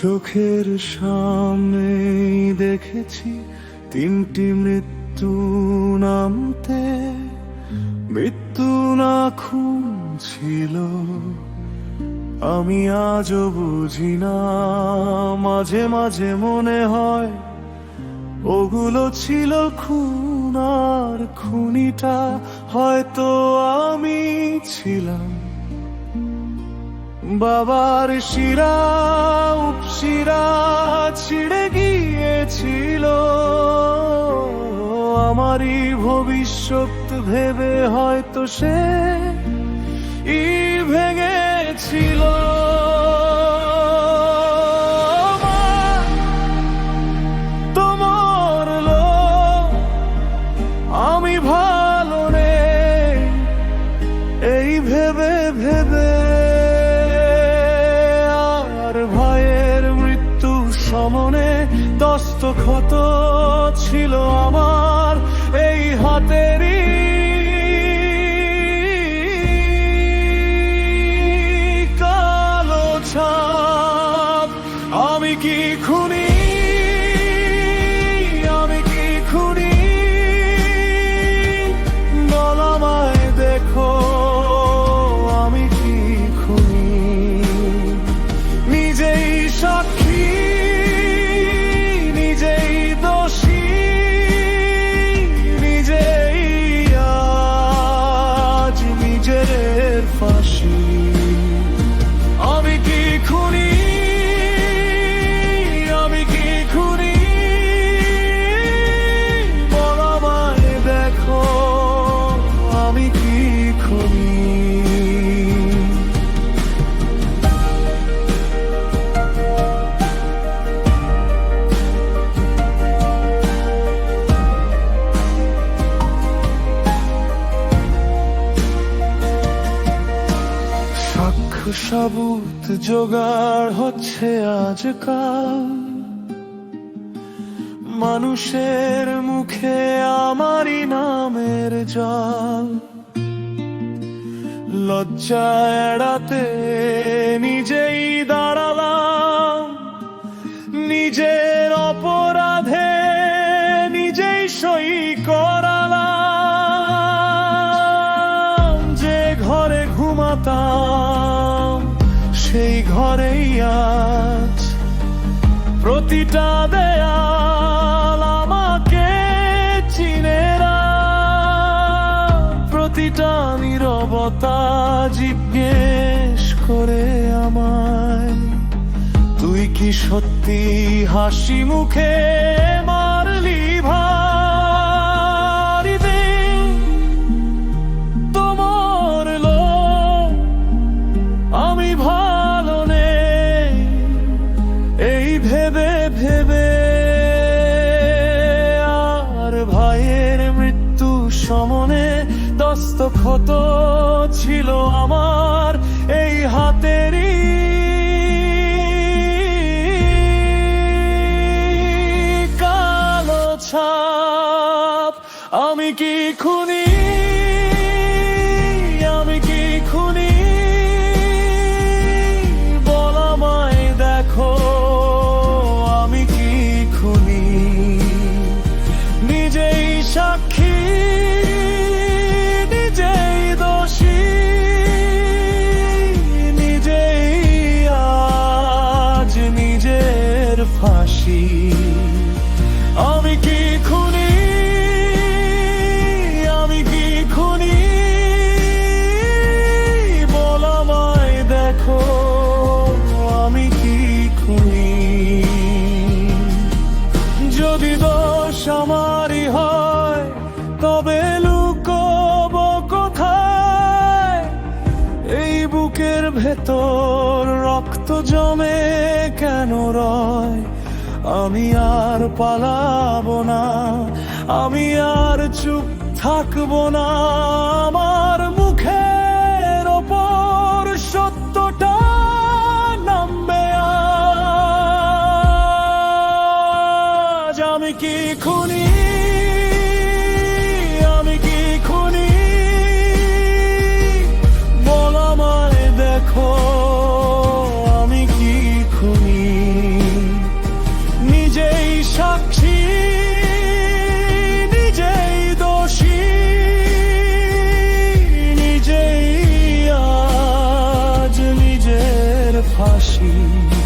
চোখের সামনে দেখেছি তিনটি মৃত্যু নামতে। মৃত্যু না খুন ছিল, আমি আজও বুঝি না। মাঝে মাঝে মনে হয় ওগুলো ছিল খুন, আর খুনিটা হয়তো আমি ছিলাম। বাবার শিরা উপশিরা ছিঁড়ে গিয়েছিল, আমারই ভবিষ্যৎ ভেবে হয়তো সে ভেঙেছিল। তোমার আমি ভালো নেই এই ভেবে ভেবে, সমনে দস্তখত ছিল আমার এই হাতেরই। কালো ছাপ আমি কি খুনি, আমি কি খুনি? বলো আমায়, দেখো আমি কি খুনি? নিজেই সাক্ষী, আমি কি খুনি, আমি কি খুনি? বলো আমায়, দেখো আমি কি খুনি? সাবুত জোগাড় হচ্ছে আজকাল, মানুষের মুখে আমারই নামের জল। লজ্জা এড়াতে নিজেই দাঁড়ালাম, নিজের অপরাধে নিজেই সই করালাম। যে ঘরে ঘুমাতাম সেই ঘরেই আজ প্রতিটা দেয়াল আমাকে চিনে না। প্রতিটা নীরবতা জিজ্ঞেস করে আমায়, তুই কি সত্যি হাসি মুখে মারলি ভারি দিন? তোমার আমি ভালো নেই এই ভেবে ভেবে, আর ভাইয়ের মৃত্যু সমনে দস্তখত ছিল আমার এই হাতেরই। কালো ছাপ আমি কি খুনি, আমি কি খুনি? বলো আমায়, দেখো আমি কি খুনি? নিজেই সাক্ষী, নিজেই দোষী, নিজেই আজ নিজের ফাঁসি। আমি কি খুনি, আমি কি খুনি? বলো আমায়, দেখো আমি কি খুনি? যদি দোষ আমারই হয় তবে লুকোবো কোথায়? এই বুকের ভেতর রক্ত জমে কেন রয়? আমি আর পালাবো না, আমি আর চুপ থাকবো না। আমার মুখের ওপর সত্যটা নামবে আজ। আমি কি খুনি, আমি কি খুনি? বলো আমায়, দেখো আমি কি খুনি? ভালোবাসি।